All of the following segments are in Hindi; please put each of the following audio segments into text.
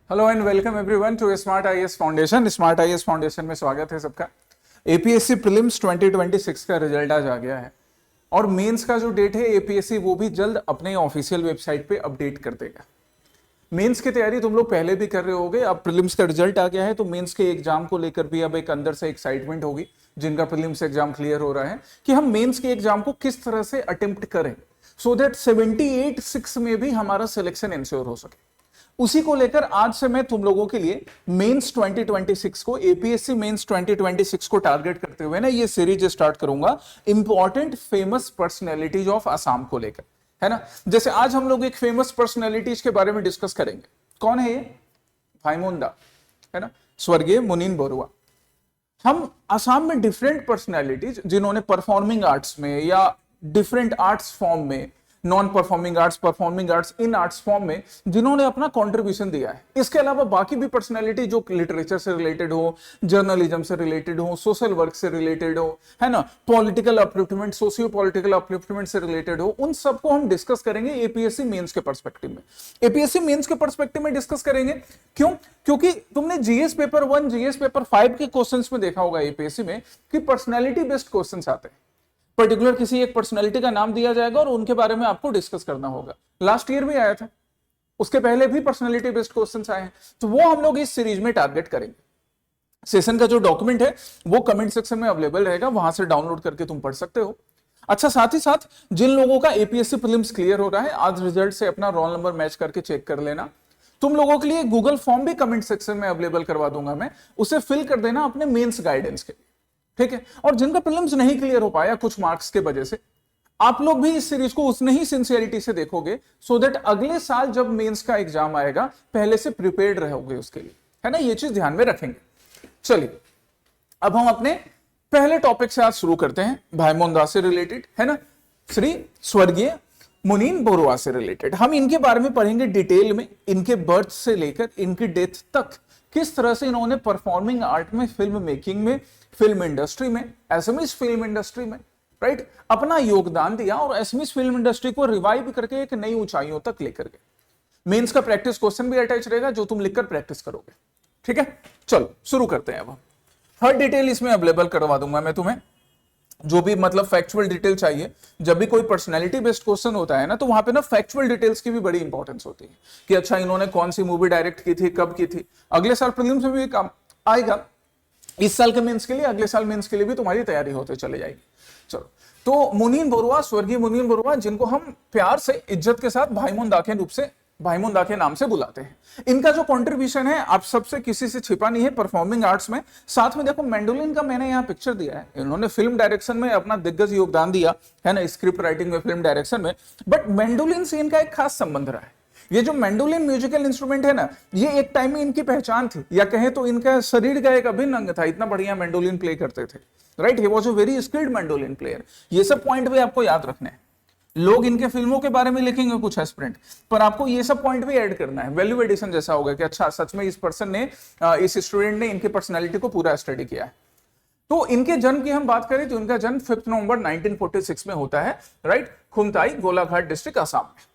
Hello and welcome everyone to smart IAS foundation. Smart IAS foundation में स्वागत है सबका। एपीएससी प्रीलिम्स 2026 का रिजल्ट आज आ गया है और मेंस का जो डेट है एपीएससी वो भी जल्द अपने ऑफिशियल वेबसाइट पे अपडेट कर देगा। मेंस की तैयारी तुम लोग पहले भी कर रहे होगे, अब प्रीलिम्स का रिजल्ट आ गया है तो मेंस के एग्जाम को लेकर भी अब एक अंदर से एक्साइटमेंट होगी जिनका प्रीलिम्स एग्जाम क्लियर हो रहा है कि हम मेंस के एग्जाम को किस तरह से अटेम्प्ट करें सो दैट 78-6 में भी हमारा सिलेक्शन इंश्योर हो सके। उसी को लेकर आज से मैं तुम लोगों के लिए मेंस 2026 को, एपीएससी मेंस 2026 को टारगेट करते हुए ना ये सीरीज स्टार्ट करूंगा important famous personalities of Assam को लेकर, है ना। जैसे आज हम लोग एक फेमस पर्सनैलिटीज के बारे में डिस्कस करेंगे। कौन है ये? भाईमुंदा, है ना, स्वर्गीय मुनीन बरुआ। हम असम में डिफरेंट पर्सनैलिटीज जिन्होंने परफॉर्मिंग आर्ट्स में या डिफरेंट आर्ट्स फॉर्म में, non performing arts, performing arts, in arts form में जिन्होंने अपना कंट्रीब्यूशन दिया है। इसके अलावा बाकी भी पर्सनैलिटी जो लिटरेचर से रिलेटेड हो, जर्नलिज्म से रिलेटेड हो, सोशल वर्क से रिलेटेड हो, है ना, political upliftment, socio political upliftment से रिलेटेड हो, उन सबको हम डिस्कस करेंगे एपीएससी मेंस के पर्सपेक्टिव में। एपीएससी मेंस के पर्सपेक्टिव में डिस्कस करेंगे क्यों? क्योंकि तुमने जीएस पेपर 1, जीएस पेपर 5 के क्वेश्चंस में देखा होगा एपीएससी में कि पर्सनैलिटी बेस्ड क्वेश्चंस आते हैं। पर्टिकुलर किसी एक पर्सनैलिटी का नाम दिया जाएगा और उनके बारे में आपको डिस्कस करना होगा। लास्ट ईयर भी आया था, उसके पहले भी पर्सनैलिटी बेस्ड क्वेश्चंस आए हैं, तो वो हम लोग इस सीरीज में टारगेट करेंगे। सेशन का जो डॉक्यूमेंट है वो कमेंट सेक्शन में अवेलेबल रहेगा, वहां से डाउनलोड करके तुम पढ़ सकते हो। अच्छा, साथ ही साथ जिन लोगों का एपीएससी प्रीलिम्स क्लियर हो रहा है, आज रिजल्ट से अपना रोल नंबर मैच करके चेक कर लेना। तुम लोगों के लिए गूगल फॉर्म भी कमेंट सेक्शन में अवेलेबल करवा दूंगा मैं, उसे फिल कर देना अपने मेंस गाइडेंस के, ठीक है। और जिनका प्रीलिम्स नहीं क्लियर हो पाया कुछ मार्क्स के वजह से, आप लोग भी इस सीरीज को उतनी ही सिंसियरिटी से देखोगे सो दैट अगले साल जब मेंस का एग्जाम आएगा पहले से प्रिपेयर्ड रहोगे उसके लिए, है ना। ये चीज ध्यान में रखेंगे। चलिए अब हम अपने पहले टॉपिक से आज शुरू करते हैं, भाईमुंदा से रिलेटेड, है ना, श्री स्वर्गीय मुनीन बरुआ से रिलेटेड। हम इनके बारे में पढ़ेंगे डिटेल में, इनके बर्थ से लेकर इनकी डेथ तक किस तरह से इन्होंने परफॉर्मिंग आर्ट में, फिल्म मेकिंग में, फिल्म इंडस्ट्री में, एसएमएस फिल्म इंडस्ट्री में, राइट, अपना योगदान दिया और एसएमएस फिल्म इंडस्ट्री को रिवाइव करके एक नई ऊंचाइयों तक लेकर गए। मेंस का प्रैक्टिस क्वेश्चन भी अटैच रहेगा जो तुम लिखकर प्रैक्टिस करोगे, ठीक है। चलो शुरू करते हैं। अब हर डिटेल इसमें अवेलेबल करवा दूंगा मैं तुम्हें, जो भी मतलब फैक्चुअल डिटेल चाहिए। जब भी कोई पर्सनैलिटी बेस्ड क्वेश्चन होता है ना, तो वहां पे ना फैक्चुअल डिटेल्स की भी बड़ी इंपॉर्टेंस होती है कि अच्छा इन्होंने कौन सी मूवी डायरेक्ट की थी, कब की थी। अगले साल प्रीलिम्स में भी काम आएगा, इस साल के मेंस के लिए, अगले साल मेंस के लिए भी तुम्हारी तैयारी होते चले जाएगी। चलो, तो मुनीन बरुआ, स्वर्गीय मुनीन बरुआ, जिनको हम प्यार से, इज्जत के साथ भाईमुंदा के रूप से, भाईमुंदा के नाम से बुलाते हैं। इनका जो कंट्रीब्यूशन है आप सबसे किसी से छिपा नहीं है परफॉर्मिंग आर्ट्स में। साथ में देखो मैंडोलिन का मैंने यहाँ पिक्चर दिया है, इन्होंने फिल्म डायरेक्शन में अपना दिग्गज योगदान दिया है ना, स्क्रिप्ट राइटिंग में, फिल्म डायरेक्शन में। बट मैंडोलिन से इनका एक खास संबंध रहा है। ये जो मैंडोलिन म्यूजिकल इंस्ट्रूमेंट है ना, ये एक टाइम में इनकी पहचान थी, या कहें तो इनका शरीर का एक अभिन्न अंग था, इतना बढ़िया मैंडोलिन प्ले करते थे, right. He was a very skilled mandolin player. ये सब पॉइंट भी आपको याद रखने हैं। लोग इनके फिल्मों के बारे में लिखेंगे कुछ एस्पिरेंट, पर आपको ये सब पॉइंट भी ऐड करना है। वैल्यू एडिशन जैसा होगा कि अच्छा सच में इस पर्सन ने, इस स्टूडेंट ने इनकी पर्सनैलिटी को पूरा स्टडी किया है। तो इनके जन्म की हम बात करें तो इनका जन्म 5 नवंबर 1946 में होता है, राइट, खुमताई, गोलाघाट डिस्ट्रिक्ट, असम में।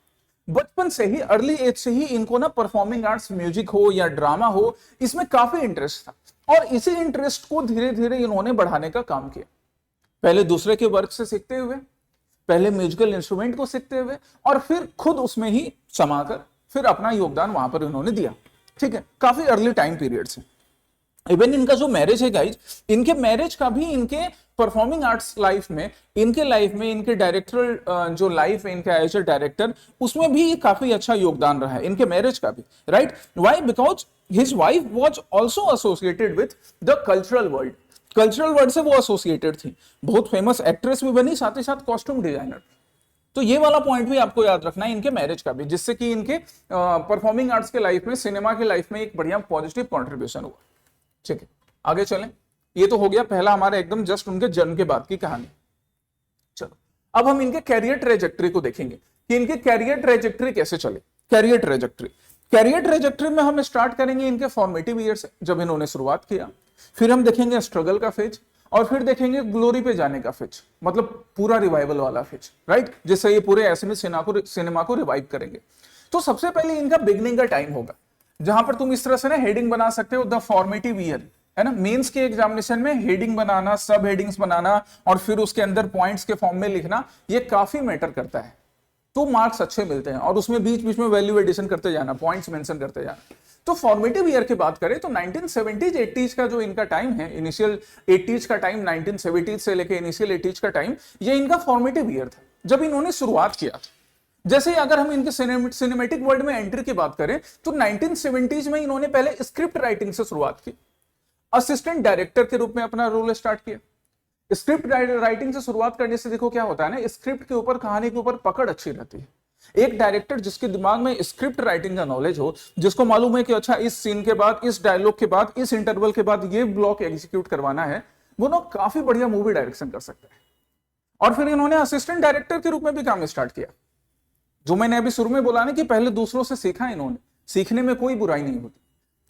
बचपन से ही, अर्ली एज से ही इनको ना परफॉर्मिंग आर्ट्स, म्यूजिक हो या ड्रामा हो, इसमें काफी इंटरेस्ट था और इसी इंटरेस्ट को धीरे धीरे इन्होंने बढ़ाने का काम किया। पहले दूसरे के वर्क से सीखते हुए, पहले म्यूजिकल इंस्ट्रूमेंट को सीखते हुए, और फिर खुद उसमें ही समाकर फिर अपना योगदान वहां पर इन्होंने दिया, ठीक है, काफी अर्ली टाइम पीरियड से। इवन इनका जो मैरिज है गाइज, इनके मैरिज का भी इनके परफॉर्मिंग आर्ट्स लाइफ में, इनके लाइफ में, इनके डायरेक्टरल जो लाइफ है इनका एज ए डायरेक्टर, उसमें भी काफी अच्छा योगदान रहा है इनके मैरिज का भी, right. Why? Because his wife was also associated with the cultural world. Cultural world से वो एसोसिएटेड थी, बहुत फेमस एक्ट्रेस भी बनी, साथ ही साथ कॉस्ट्यूम डिजाइनर। तो ये वाला पॉइंट भी आपको याद रखना है इनके मैरिज का भी, जिससे कि इनके परफॉर्मिंग आर्ट्स के लाइफ में, सिनेमा के लाइफ में एक बढ़िया पॉजिटिव कॉन्ट्रीब्यूशन हुआ, ठीक है। आगे चलें। ये तो हो गया पहला हमारा एकदम जस्ट उनके जन्म के बाद की कहानी। चलो अब हम इनके कैरियर ट्रेजेक्टरी को देखेंगे कि इनके कैरियर ट्रेजेक्टरी कैसे चले। कैरियर ट्रेजेक्टरी में हम स्टार्ट करेंगे इनके फॉर्मेटिव ईयर से, जब इन्होंने शुरुआत किया। फिर हम देखेंगे स्ट्रगल का फेज, और फिर देखेंगे ग्लोरी पे जाने का फेज, मतलब पूरा रिवाइवल वाला फेज, राइट, जिससे ये पूरे एसएमएस सिनेमा को रिवाइव करेंगे। तो सबसे पहले इनका बिगनिंग का टाइम होगा जहां पर तुम इस तरह से ना हेडिंग बना सकते हो, द फॉर्मेटिव ईयर, है ना। मेंस के एग्जामिनेशन में हेडिंग बनाना, सब हेडिंग्स बनाना और फिर उसके अंदर पॉइंट्स के फॉर्म में लिखना, ये काफी मैटर करता है, तो मार्क्स अच्छे मिलते हैं। और उसमें बीच बीच में वैल्यू एडिशन करते जाना, पॉइंट्स मेंशन करते जाना। तो फॉर्मेटिव ईयर की बात करें तो 1970s 80s का जो इनका टाइम है, इनिशियल 80s का टाइम, 1970s से लेके इनिशियल 80s का टाइम, ये इनका फॉर्मेटिव ईयर था जब इन्होंने शुरुआत किया था। जैसे अगर हम इनके सिनेमेटिक वर्ल्ड में एंट्री की बात करें तो 1970s में इन्होंने पहले स्क्रिप्ट राइटिंग से शुरुआत की, असिस्टेंट डायरेक्टर के रूप में अपना रोल स्टार्ट किया। स्क्रिप्ट राइटिंग से शुरुआत करने से देखो क्या होता है ना, स्क्रिप्ट के ऊपर, कहानी के ऊपर पकड़ अच्छी रहती है। एक डायरेक्टर जिसके दिमाग में स्क्रिप्ट राइटिंग का नॉलेज हो, जिसको मालूम है कि अच्छा इस सीन के बाद, इस डायलॉग के बाद, इस इंटरवल के बाद ये ब्लॉक एग्जीक्यूट करवाना है, वो लोग काफी बढ़िया मूवी डायरेक्शन कर सकते हैं। और फिर इन्होंने असिस्टेंट डायरेक्टर के रूप में भी काम स्टार्ट किया। जो मैंने अभी शुरू में बोला ना कि पहले दूसरों से सीखा इन्होंने, सीखने में कोई बुराई नहीं होती।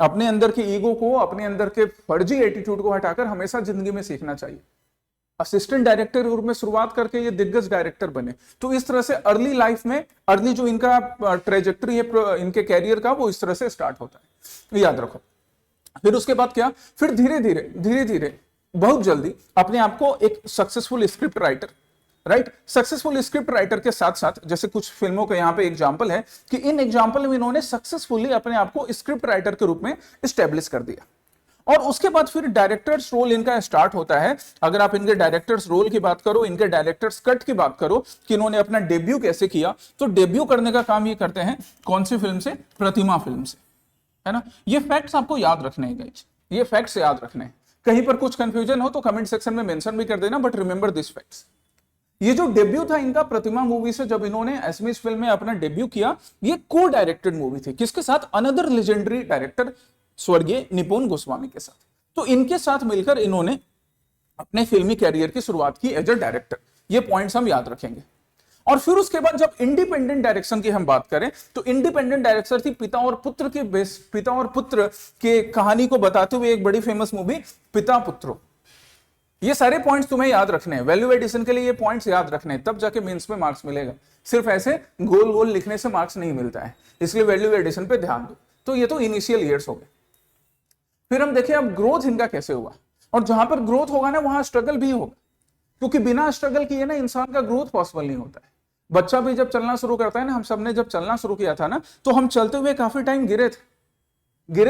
अपने अंदर के ईगो को, अपने अंदर के फर्जी एटीट्यूड को हटाकर हमेशा जिंदगी में सीखना चाहिए। असिस्टेंट डायरेक्टर के रूप में शुरुआत करके ये दिग्गज डायरेक्टर बने। तो इस तरह से अर्ली लाइफ में, अर्ली जो इनका ट्रेजेक्टरी है इनके कैरियर का, वो इस तरह से स्टार्ट होता है, याद रखो। फिर उसके बाद क्या, फिर धीरे धीरे बहुत जल्दी अपने आप को एक successful script writer, right, successful script writer के साथ साथ, जैसे कुछ फिल्मों का यहाँ पे एग्जांपल है कि इन एग्जांपल में इन्होंने सक्सेसफुली अपने आप को स्क्रिप्ट राइटर के रूप में स्टैब्लिश कर दिया। और उसके बाद फिर डायरेक्टर्स रोल इनका स्टार्ट होता है। अगर आप इनके डायरेक्टर्स रोल की बात करो, इनके डायरेक्टर्स कट की बात करो कि इन्होंने अपना डेब्यू कैसे किया, तो डेब्यू करने का काम ये करते हैं कौन सी फिल्म से, प्रतिमा फिल्म से, है ना। ये फैक्ट्स आपको याद रखने हैं गाइस, ये फैक्ट्स याद रखने हैं। कहीं पर कुछ कंफ्यूजन हो तो कमेंट सेक्शन में मेंशन भी कर देना, बट रिमेंबर दिस फैक्ट्स। ये जो डेब्यू था इनका प्रतिमा मूवी से, जब इन्होंने एसएमएस फिल्म में अपना डेब्यू किया, ये को डायरेक्टेड मूवी थी, किसके साथ, अनदर लेजेंडरी डायरेक्टर स्वर्गीय निपुण गोस्वामी के साथ। तो इनके साथ मिलकर इन्होंने अपने फिल्मी कैरियर की शुरुआत की एज अ डायरेक्टर। ये पॉइंट्स हम याद रखेंगे। और फिर उसके बाद जब इंडिपेंडेंट डायरेक्शन की हम बात करें तो इंडिपेंडेंट डायरेक्टर थी पिता और पुत्र के बेस, पिता और पुत्र के कहानी को बताते हुए एक बड़ी फेमस मूवी पिता पुत्रो। ये सारे पॉइंट्स तुम्हें याद रखने हैं, वैल्यू एडिशन के लिए ये पॉइंट्स याद रखने हैं, तब जाके मेंस में मार्क्स मिलेगा। सिर्फ ऐसे गोल गोल लिखने से मार्क्स नहीं मिलता है, इसलिए वैल्यू एडिशन पे ध्यान दो। तो ये तो इनिशियल ईयर्स हो गए। फिर हम देखें अब ग्रोथ इनका कैसे हुआ, और जहां पर ग्रोथ होगा ना वहां स्ट्रगल भी होगा, क्योंकि बिना स्ट्रगल किए ना इंसान का ग्रोथ पॉसिबल नहीं होता है। बच्चा भी जब चलना शुरू करता है ना, हम सबने जब चलना शुरू किया था ना, तो हम चलते हुए काफी टाइम गिरे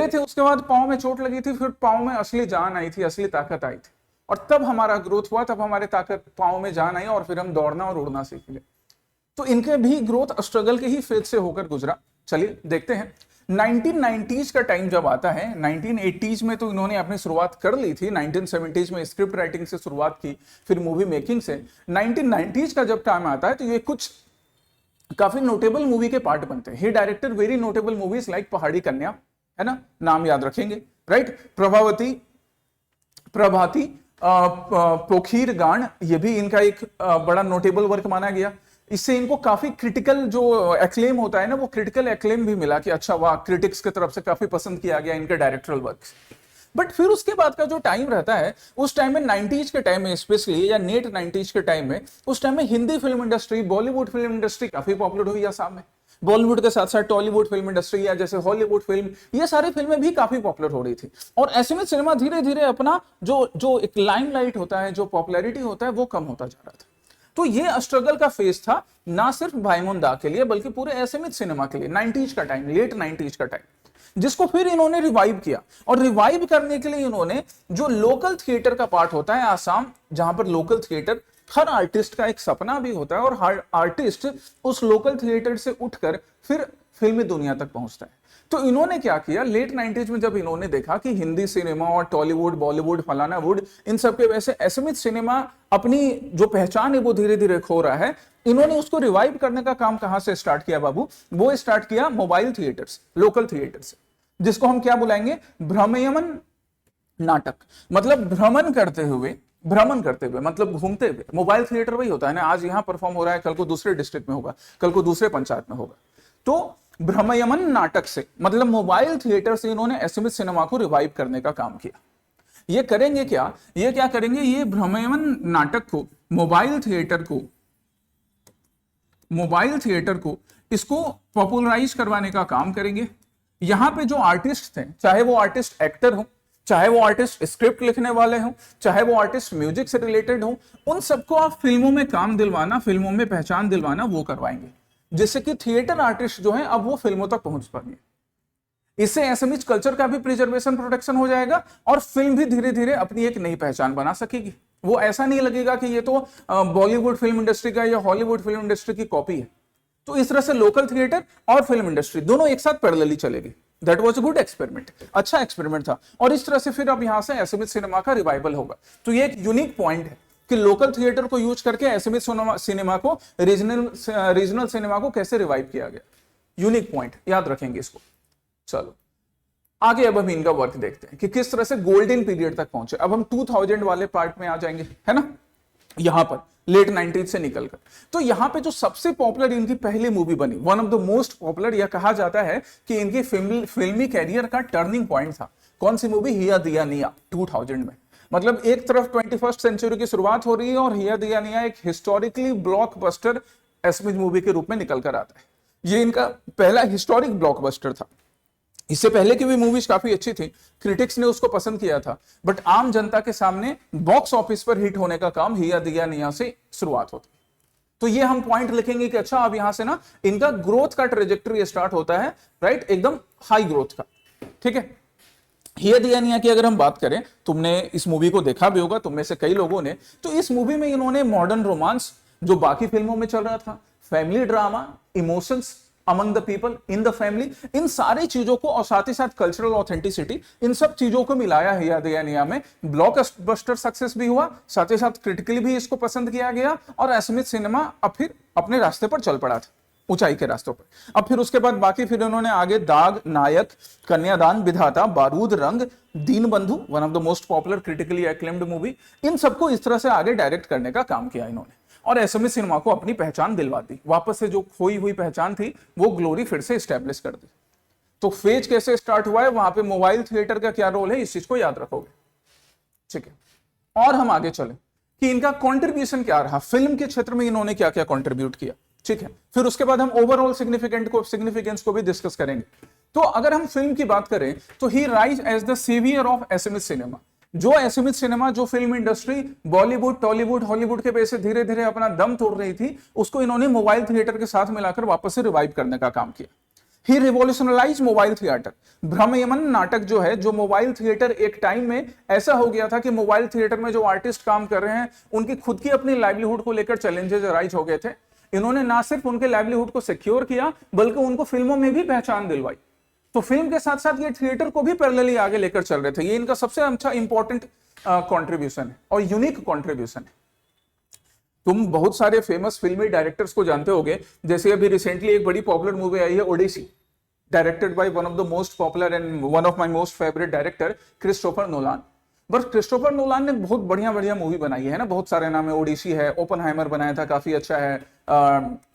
थे, उसके बाद पाँव में चोट लगी थी, फिर पाँव में असली जान आई थी, असली ताकत आई थी, और तब हमारा ग्रोथ हुआ, तब हमारे ताकत पाँव में जान आई, और फिर हम दौड़ना और उड़ना सीख गए। तो इनके भी ग्रोथ स्ट्रगल के ही फेज से होकर गुजरा। चलिए देखते हैं 1990s का टाइम जब आता है, 1980s में तो इन्होंने अपनी शुरुआत कर ली थी, 1970s में स्क्रिप्ट राइटिंग से शुरुआत की, फिर मूवी मेकिंग से। 1990s का जब टाइम आता है तो ये कुछ काफी नोटेबल मूवी के पार्ट बनते हैं। He director very notable movies like Pahari Kanya, है ना, नाम याद रखेंगे, राइट, प्रभाती, पोखीर गांड, ये भी इनका एक बड़ा नोटेबल वर्क माना गया। इससे इनको काफी क्रिटिकल जो एक्लेम होता है ना, वो क्रिटिकल एक्लेम भी मिला कि अच्छा वाह, क्रिटिक्स की तरफ से काफी पसंद किया गया इनके डायरेक्टरल वर्क। बट फिर उसके बाद का जो टाइम रहता है, उस टाइम में 90s के टाइम में स्पेशली, या नेट 90s के टाइम में, उस टाइम में Hindi film industry, Bollywood film industry काफी पॉपुलर हुई आसाम में। बॉलीवुड के साथ साथ टॉलीवुड फिल्म इंडस्ट्री, या जैसे हॉलीवुड फिल्म, ये सारी फिल्में भी काफी पॉपुलर हो रही थी। और ऐसे में सिनेमा धीरे धीरे अपना जो एक लाइमलाइट होता है, जो पॉपुलैरिटी होता है, वो कम होता जा रहा था। तो ये स्ट्रगल का फेज था, ना सिर्फ भाईमोन दा के लिए बल्कि पूरे असमिया सिनेमा के लिए। 90s का टाइम, लेट 90s का टाइम, जिसको फिर इन्होंने रिवाइव किया। और रिवाइव करने के लिए इन्होंने जो लोकल थिएटर का पार्ट होता है आसाम, जहां पर लोकल थिएटर हर आर्टिस्ट का एक सपना भी होता है, और हर आर्टिस्ट उस लोकल थिएटर से उठकर फिर फिल्मी दुनिया तक पहुंचता है। तो इन्होंने क्या किया, लेट 90s में जब इन्होंने देखा कि हिंदी सिनेमा और टॉलीवुड, बॉलीवुड, फलाना वुड, इन सब के वैसे असमिया सिनेमा अपनी जो पहचान है वो धीरे धीरे खो रहा है, इन्होंने उसको रिवाइव करने का काम कहां से स्टार्ट किया बाबू, वो स्टार्ट किया मोबाइल थिएटर्स, लोकल थिएटर्स, जिसको हम क्या बुलाएंगे, भ्रमयमन नाटक। मतलब भ्रमण करते हुए मतलब घूमते हुए। मोबाइल थिएटर वही होता है ना, आज यहां परफॉर्म हो रहा है, कल को दूसरे डिस्ट्रिक्ट में होगा, कल को दूसरे पंचायत में होगा। तो भ्रमयमन नाटक से, मतलब मोबाइल थिएटर से इन्होंने असमिया सिनेमा को रिवाइव करने का काम किया। ये करेंगे क्या, ये क्या करेंगे, ये भ्रमयमन नाटक को, मोबाइल थिएटर को इसको पॉपुलराइज करवाने का काम करेंगे। यहां पे जो आर्टिस्ट थे, चाहे वो आर्टिस्ट एक्टर हो, चाहे वो आर्टिस्ट स्क्रिप्ट लिखने वाले हो, चाहे वो आर्टिस्ट म्यूजिक से रिलेटेड हो, उन सबको आप फिल्मों में काम दिलवाना, फिल्मों में पहचान दिलवाना वो करवाएंगे, जिससे कि थिएटर आर्टिस्ट जो है अब वो फिल्मों तक पहुंच पाएंगे। इससे एसएमईज कल्चर का भी प्रिजर्वेशन प्रोटेक्शन हो जाएगा और फिल्म भी धीरे धीरे अपनी एक नई पहचान बना सकेगी। वो ऐसा नहीं लगेगा कि ये तो बॉलीवुड फिल्म इंडस्ट्री का या हॉलीवुड फिल्म इंडस्ट्री की कॉपी है। तो इस तरह से लोकल थिएटर और फिल्म इंडस्ट्री दोनों एक साथ पैरेलली चलेगी। That was a good experiment, अच्छा एक्सपेरिमेंट था। और इस तरह से फिर अब यहां से एसएमईज सिनेमा का रिवाइवल होगा। तो ये एक यूनिक पॉइंट है कि लोकल थिएटर को यूज करके एसएमईज सिनेमा को, रीजनल सिनेमा को कैसे रिवाइव किया गया। यूनिक पॉइंट, याद रखेंगे इसको। चलो आगे अब हम इनका वर्क देखते हैं कि किस तरह से गोल्डन पीरियड तक पहुंचे। अब हम 2000 वाले पार्ट में आ जाएंगे, है ना, यहां पर लेट 90s से निकलकर। तो यहां पे जो सबसे पॉपुलर इनकी पहली मूवी बनी, one of the most popular, यह कहा जाता है कि इनकी फिल्मी कैरियर का टर्निंग पॉइंट था। कौन सी मूवी? हिया दिया निया, 2000 में। मतलब एक तरफ 21st सेंचुरी की शुरुआत हो रही है और हिया दिया निया एक हिस्टोरिकली ब्लॉकबस्टर एसएमईज मूवी के रूप में निकल कर आता है। ये इनका पहला हिस्टोरिक ब्लॉकबस्टर था। इससे पहले की भी मूवीज काफी अच्छी थी, क्रिटिक्स ने उसको पसंद किया था, बट आम जनता के सामने बॉक्स ऑफिस पर हिट होने का काम हिया दिया निया से शुरुआत होती। तो ये हम पॉइंट लिखेंगे कि अच्छा अब यहां से ना इनका ग्रोथ का ट्रेजेक्टरी स्टार्ट होता है, राइट, एकदम हाई ग्रोथ का। ठीक है, हिया दिया निया की अगर हम बात करें, तुमने इस मूवी को देखा भी होगा, तुम में से कई लोगों ने। तो इस मूवी में इन्होंने मॉडर्न रोमांस जो बाकी फिल्मों में चल रहा था, family drama, emotions among the people, in the family, इन सारी चीजों को और साथ ही साथ कल्चरल ऑथेंटिसिटी, इन सब चीजों को मिलाया हिया दिया निया में। ब्लॉकबस्टर सक्सेस भी हुआ, साथ ही साथ क्रिटिकली भी इसको पसंद किया गया और एसएमईज सिनेमा अब फिर अपने रास्ते पर चल पड़ा था, ऊंचाई के रास्तों पर। अब फिर उसके बाद बाकी फिर उन्होंने आगे दाग, नायक, कन्यादान, Vidhata, Barud, Rang, Dinabandhu, one of the most popular critically acclaimed movie, इन सबको इस तरह से आगे डायरेक्ट करने का काम किया इन्होंने और एसएमईज सिनेमा को अपनी पहचान दिलवा दी। वापस से जो खोई हुई पहचान थी वो ग्लोरी फिर से स्टैब्लिश कर दी। तो फेज कैसे स्टार्ट हुआ है, वहां पे मोबाइल थिएटर का क्या रोल है, इस चीज को याद रखोगे। ठीक है, और हम आगे चले कि इनका कंट्रीब्यूशन क्या रहा, फिल्म के क्षेत्र में इन्होंने क्या क्या कंट्रीब्यूट किया। ठीक है, फिर उसके बाद हम ओवरऑल सिग्निफिकेंस को भी डिस्कस करेंगे। तो अगर हम फिल्म की बात करें तो he rise as the saviour of Assamese cinema. जो एसएमईज सिनेमा, जो film industry Bollywood, Tollywood, Hollywood के बेस से धीरे धीरे अपना दम तोड़ रही थी, उसको इन्होंने मोबाइल थिएटर के साथ मिलाकर वापस से रिवाइव करने का काम किया। ही रिवॉल्यूशनलाइज मोबाइल थिएटर। भ्रमयमन नाटक जो है, जो मोबाइल थिएटर एक टाइम में ऐसा हो गया था कि मोबाइल थिएटर में जो आर्टिस्ट काम कर रहे हैं उनकी खुद की अपनी लाइवलीहुड को लेकर चैलेंजेस राइज हो गए थे। इन्होंने ना सिर्फ उनके लाइवलीहुड को सिक्योर किया बल्कि उनको फिल्मों में भी पहचान दिलवाई। तो फिल्म के साथ साथ ये थिएटर को भी पैरेलली आगे लेकर चल रहे थे। ये इनका सबसे अच्छा इंपॉर्टेंट कंट्रीब्यूशन है और यूनिक कंट्रीब्यूशन है। तुम बहुत सारे फेमस फिल्मी डायरेक्टर्स को जानते होगे, जैसे अभी रिसेंटली एक बड़ी पॉपुलर मूवी आई है Odyssey, directed by one of the most popular and one of my most favourite director Christopher Nolan. But Christopher Nolan ने बहुत बढ़िया बढ़िया मूवी बनाई है ना, बहुत सारे नाम है, ओडिसी है, ओपनहाइमर बनाया था, काफी अच्छा है,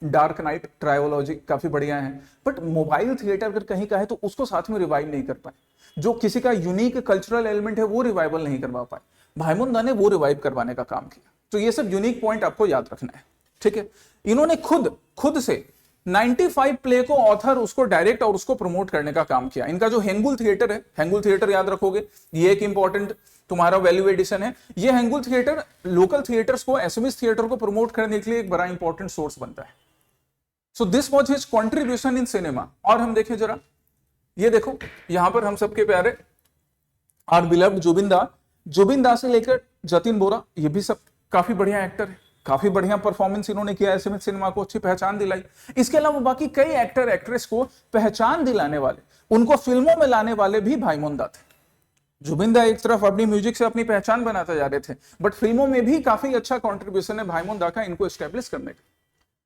डार्क नाइट ट्रायोलॉजी काफी बढ़िया है। बट मोबाइल थिएटर अगर कहीं का है तो उसको साथ में रिवाइव नहीं कर पाए। जो किसी का यूनिक कल्चरल एलिमेंट है वो रिवाइवल नहीं करवा पाए, भाईमुन दा ने वो रिवाइव करवाने का काम किया। तो ये सब यूनिक पॉइंट आपको याद रखना है। ठीक है, इन्होंने खुद से 95 प्ले को ऑथर, उसको डायरेक्ट और उसको प्रमोट करने का काम किया। इनका जो हेंगुल थिएटर है, हेंगुल थिएटर याद रखोगे, ये एक इंपॉर्टेंट तुम्हारा वैल्यू एडिशन है। ये हेंगुल थिएटर लोकल थिएटर्स को, एसएमईज थिएटर को प्रमोट करने के लिए एक बड़ा इंपॉर्टेंट सोर्स बनता है। So this was his contribution in cinema. और हम देखें जरा, ये देखो यहां पर हम सबके प्यारे आर बिलव्ड जुबिन दा से लेकर जतिन बोरा, ये भी सब काफी बढ़िया एक्टर है, काफी बढ़िया परफॉर्मेंस इन्होंने किया, एसएमईज सिनेमा को अच्छी पहचान दिलाई। इसके अलावा बाकी कई एक्टर एक्ट्रेस को पहचान दिलाने वाले, उनको फिल्मों में लाने वाले भी भाईमुन दा थे। जुबिन दा एक तरफ अपनी म्यूजिक से अपनी पहचान बनाते जा रहे थे, बट फिल्मों में भी काफी अच्छा कंट्रीब्यूशन है भाईमुन दा का इनको एस्टेब्लिश करने का।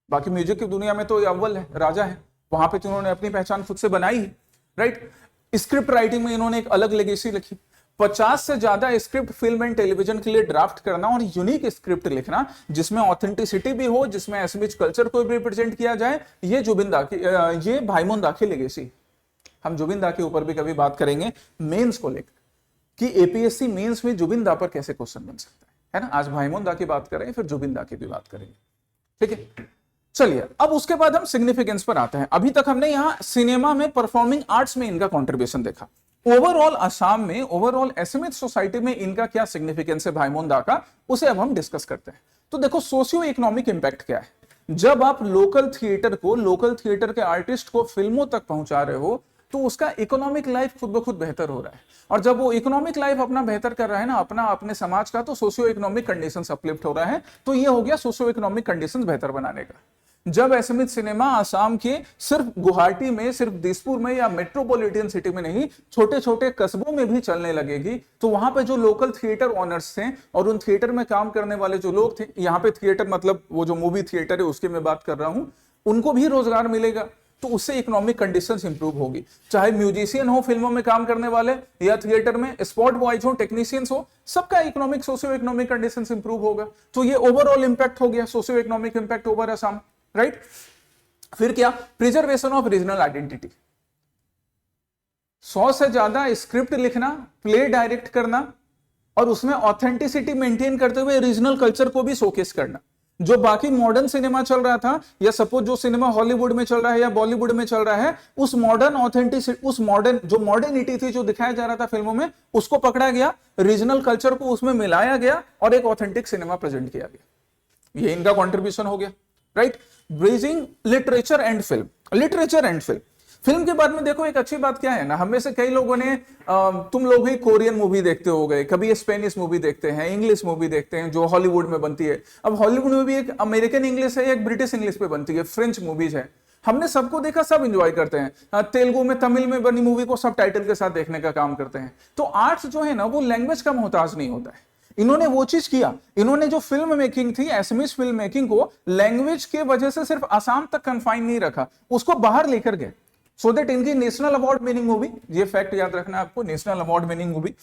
बाकी म्यूजिक की दुनिया में तो अव्वल है, राजा है, वहां पे तो उन्होंने अपनी पहचान खुद से बनाई है, राइट। स्क्रिप्ट राइटिंग में इन्होंने एक अलग लेगेसी लिखी। 50 से ज्यादा स्क्रिप्ट फिल्म एंड टेलीविजन के लिए ड्राफ्ट करना और यूनिक स्क्रिप्ट लिखना जिसमें ऑथेंटिसिटी भी हो, जिसमें एसएमईज कल्चर को भी रिप्रेजेंट किया जाए, ये भाईमुन दा की लेगेसी। हम जुबिन दा के ऊपर भी कभी बात करेंगे मेंस को लेकर कि एपीएससी मेंस में जुबिन दा पर कैसे क्वेश्चन बन सकता है ना। आज भाईमुन दा की बात करें, फिर जुबिन दा की भी बात करेंगे। ठीक है, चलिए अब उसके बाद हम सिग्निफिकेंस पर आते हैं। अभी तक हमने यहाँ सिनेमा में, परफॉर्मिंग आर्ट्स में इनका कंट्रीब्यूशन देखा। ओवरऑल असम में, ओवरऑल एसएमएच सोसाइटी में इनका क्या सिग्निफिकेंस है भाईमोन दा का, उसे अब हम डिस्कस करते हैं। तो देखो सोशियो इकोनॉमिक इंपैक्ट क्या है। जब आप लोकल थिएटर को, लोकल थिएटर के आर्टिस्ट को फिल्मों तक पहुंचा रहे हो तो उसका इकोनॉमिक लाइफ खुद ब खुद बेहतर हो रहा है। और जब वो इकोनॉमिक लाइफ अपना बेहतर कर रहा है ना, अपना अपने समाज का, तो सोशियो इकोनॉमिक कंडीशंस अपलिफ्ट हो रहा है। तो ये हो गया सोशियो इकोनॉमिक कंडीशंस बेहतर बनाने का। जब एसएमएच सिनेमा आसाम के सिर्फ गुवाहाटी में, सिर्फ दिसपुर में या मेट्रोपॉलिटन सिटी में नहीं, छोटे छोटे कस्बों में भी चलने लगेगी, तो वहां पे जो लोकल थिएटर ओनर्स थे और उन थिएटर में काम करने वाले जो लोग थे, यहाँ पे थिएटर मतलब वो जो मूवी थिएटर है उसकी मैं बात कर रहा हूं, उनको भी रोजगार मिलेगा। तो उससे इकोनॉमिक कंडीशंस इंप्रूव होगी। चाहे म्यूजिशियन हो फिल्मों में काम करने वाले, या थिएटर में स्पॉट बॉयज हो, टेक्नीशियंस हो, सबका economic, socio economic conditions improve होगा। तो ये ओवरऑल इंपैक्ट हो गया, socio economic impact over Assam, right. फिर क्या, प्रिजर्वेशन ऑफ रीजनल आइडेंटिटी। 100 से ज्यादा स्क्रिप्ट लिखना, प्ले डायरेक्ट करना और उसमें ऑथेंटिसिटी मेंटेन करते हुए रीजनल कल्चर को भी शोकेस करना। जो बाकी मॉडर्न सिनेमा चल रहा था, या सपोज जो सिनेमा हॉलीवुड में चल रहा है या बॉलीवुड में चल रहा है, उस मॉडर्न ऑथेंटिसिटी, उस मॉडर्न जो मॉडर्निटी थी जो दिखाया जा रहा था फिल्मों में, उसको पकड़ा गया, रीजनल कल्चर को उसमें मिलाया गया और एक ऑथेंटिक सिनेमा प्रेजेंट किया गया। ये इनका कॉन्ट्रीब्यूशन हो गया, right. Bridging literature and film, literature and film. Film के बाद में देखो एक अच्छी बात क्या है ना, हमें से कई लोगों ने, तुम लोग ही कोरियन मूवी देखते हो गए, कभी स्पेनिश मूवी देखते हैं, इंग्लिश मूवी देखते हैं जो हॉलीवुड में बनती है। अब हॉलीवुड में भी एक अमेरिकन इंग्लिश है, एक ब्रिटिश इंग्लिश पे बनती है, फ्रेंच मूवीज है। हमने सबको देखा, सब एंजॉय करते हैं। तेलुगु में, तमिल में बनी मूवी को सब टाइटल के साथ देखने का काम करते हैं। तो आर्ट्स जो है ना, वो लैंग्वेज का मोहताज नहीं होता है। इन्होंने वो चीज किया, इन्होंने जो फिल्म मेकिंग थी, एसएमएच फिल्म मेकिंग को लैंग्वेज के वजह से सिर्फ आसाम तक कन्फाइन नहीं रखा, उसको बाहर लेकर गए। सो दैट इनकी नेशनल अवार्ड विनिंग मूवी, ये फैक्ट याद रखना आपको, national award winning movie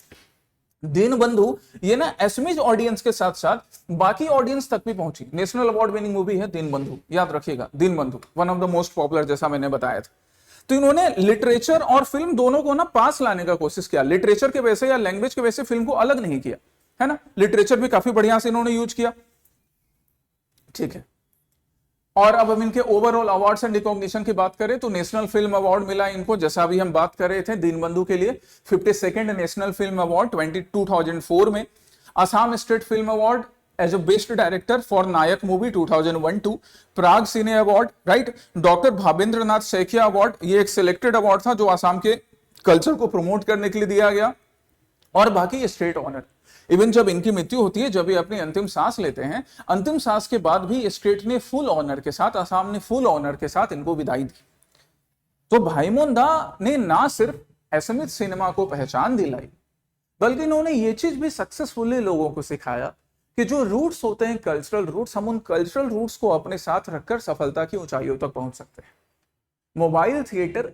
Dinabandhu, ये ना एसएमएच ऑडियंस के साथ साथ बाकी ऑडियंस तक भी पहुंची। नेशनल अवार्ड विनिंग मूवी है दीनबंधु, याद रखिएगा, Dinabandhu one of the most popular, जैसा मैंने बताया था। तो इन्होंने लिटरेचर और फिल्म दोनों को ना पास लाने का कोशिश किया। लिटरेचर के वैसे या लैंग्वेज के वैसे फिल्म को अलग नहीं किया, है ना। लिटरेचर भी काफी बढ़िया से इन्होंने यूज किया, ठीक है। और अब हम इनके ओवरऑल अवार्ड्स एंड रिकॉग्निशन की बात करें तो नेशनल फिल्म अवार्ड मिला इनको, जैसा अभी हम बात कर रहे थे दीनबंधु के लिए, 52nd नेशनल फिल्म अवार्ड 2004 में। Assam state film award as a best director for Nayak movie 2001-2, Prag cine award, right. Doctor Bhabendra Nath Saikia award, ये एक सिलेक्टेड अवार्ड था जो असम के कल्चर को प्रमोट करने के लिए दिया गया। और बाकी स्टेट ऑनर, इवन जब इनकी मृत्यु होती है, जब ये अपनी अंतिम सांस लेते हैं, अंतिम सांस के बाद भी स्टेट ने फुल ऑनर के साथ, असम ने फुल ऑनर के साथ इनको विदाई दी। तो भाईमोन दा ने ना सिर्फ एसएमएच सिनेमा को पहचान दिलाई, बल्कि इन्होंने ये चीज भी सक्सेसफुली लोगों को सिखाया कि जो रूट्स होते हैं, कल्चरल रूट्स, हम उन कल्चरल रूट्स को अपने साथ रखकर सफलता की ऊंचाइयों तक पहुंच सकते हैं। मोबाइल थिएटर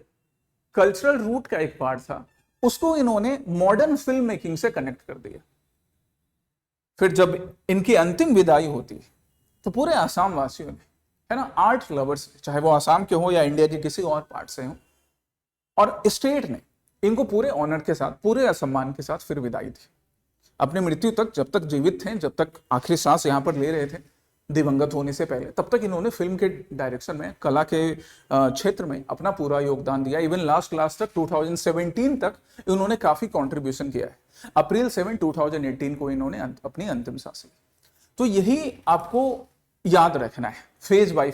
कल्चरल रूट का एक पार्ट था, उसको इन्होंने मॉडर्न फिल्म मेकिंग से कनेक्ट कर दिया। फिर जब इनकी अंतिम विदाई होती है तो पूरे आसाम वासियों ने, है ना, आर्ट लवर्स, चाहे वो आसाम के हो या इंडिया के किसी और पार्ट से हो, और स्टेट ने इनको पूरे ऑनर के साथ, पूरे सम्मान के साथ फिर विदाई दी। अपनी मृत्यु तक, जब तक जीवित थे, जब तक आखिरी सांस यहाँ पर ले रहे थे दिवंगत होने से पहले, तब तक इन्होंने फिल्म के डायरेक्शन में, कला के क्षेत्र में अपना पूरा योगदान दिया। इवन लास्ट तक 2017 तक इन्होंने काफी कंट्रीब्यूशन किया है। अप्रैल 7, 2018 को इन्होंने अपनी अंतिम सांस ली। तो यही आपको याद रखना है, फेज बाय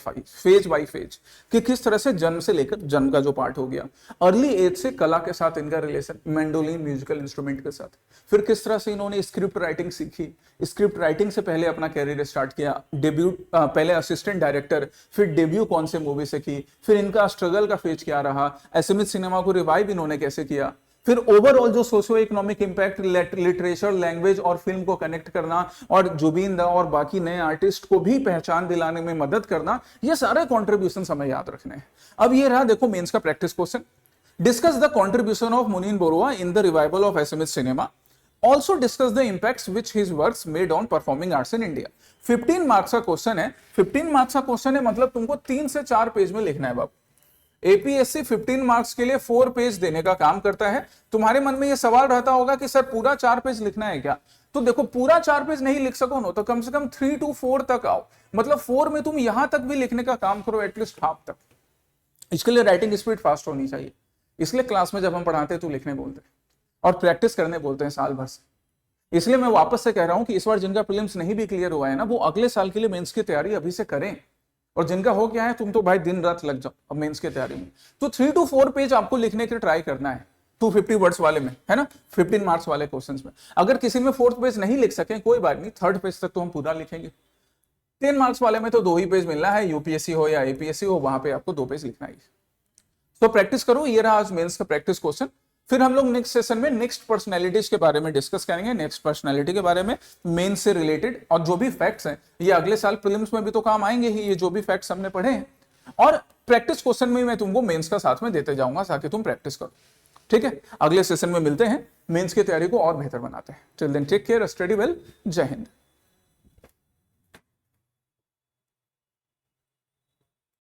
फेज, कि किस तरह से जन्म से लेकर, जन्म का जो पार्ट हो गया, अर्ली एज से कला के साथ इनका रिलेशन, मैंडोलिन म्यूजिकल इंस्ट्रूमेंट के साथ, फिर किस तरह से इन्होंने स्क्रिप्ट राइटिंग सीखी, स्क्रिप्ट राइटिंग से पहले अपना कैरियर स्टार्ट किया, डेब्यू, पहले असिस्टेंट डायरेक्टर, फिर डेब्यू कौन से मूवी से की, फिर इनका स्ट्रगल का फेज क्या रहा, एसएमएच सिनेमा को रिवाइव इन्होंने कैसे किया, फिर ओवरऑल जो socio economic impact, literature, language और फिल्म को कनेक्ट करना, और जुबीन दा और बाकी नए आर्टिस्ट को भी पहचान दिलाने में मदद करना, ये सारे कॉन्ट्रीब्यूशन हमें याद रखने हैं। अब ये रहा देखो मेंस का practice question, discuss the contribution of Munin Barua in the revival of Assamese cinema, also discuss the impacts which his works made on performing arts in India. 15 marks का क्वेश्चन है, 15 मार्क्स का क्वेश्चन है, मतलब तुमको 3 से 4 पेज में लिखना है बाबू। एपीएससी 15 मार्क्स के लिए 4 पेज देने का काम करता है। तुम्हारे मन में यह सवाल रहता होगा कि सर पूरा 4 पेज लिखना है क्या? तो देखो, पूरा 4 पेज नहीं लिख सको ना तो कम से कम 3 to 4 तक आओ, मतलब 4 में तुम यहां तक भी लिखने का काम करो, एटलीस्ट हाफ तक। इसके लिए राइटिंग स्पीड फास्ट होनी चाहिए, इसलिए क्लास में जब हम पढ़ाते हैं तो लिखने बोलते हैं और प्रैक्टिस करने बोलते हैं साल भर से। इसलिए मैं वापस से कह रहा हूं कि इस बार जिनका प्रीलिम्स नहीं भी क्लियर हुआ है ना, वो अगले साल के लिए मेंस की तैयारी अभी से करें, और जिनका हो गया है तुम तो भाई दिन रात लग जाओ अब मेंस की तैयारी में। तो 3 to 4 पेज आपको लिखने के ट्राई करना है 250 वर्ड्स वाले में, है ना, 15 मार्क्स वाले क्वेश्चंस में। अगर किसी में 4th पेज नहीं लिख सके कोई बात नहीं, 3rd पेज तक तो हम पूरा लिखेंगे। 10 मार्क्स वाले में तो 2 ही पेज मिलना है, यूपीएससी हो या एपीएससी हो, वहां पे आपको 2 पेज लिखना है। तो प्रैक्टिस करो। ये रहा आज मेंस का प्रैक्टिस क्वेश्चन। फिर हम लोग नेक्स्ट सेशन में नेक्स्ट पर्सनैलिटीज के बारे में डिस्कस करेंगे, नेक्स्ट पर्सनैलिटी के बारे में मेंस से रिलेटेड, और जो भी फैक्ट्स हैं ये अगले साल प्रीलिम्स में भी तो काम आएंगे ही, ये जो भी फैक्ट्स हमने पढ़े हैं। और प्रैक्टिस क्वेश्चन में मैं तुमको मेंस का साथ में देते जाऊंगा ताकि तुम प्रैक्टिस करो। ठीक है, अगले सेशन में मिलते हैं, मेंस की तैयारी को और बेहतर बनाते हैं। Till then take care, study well, जय हिंद।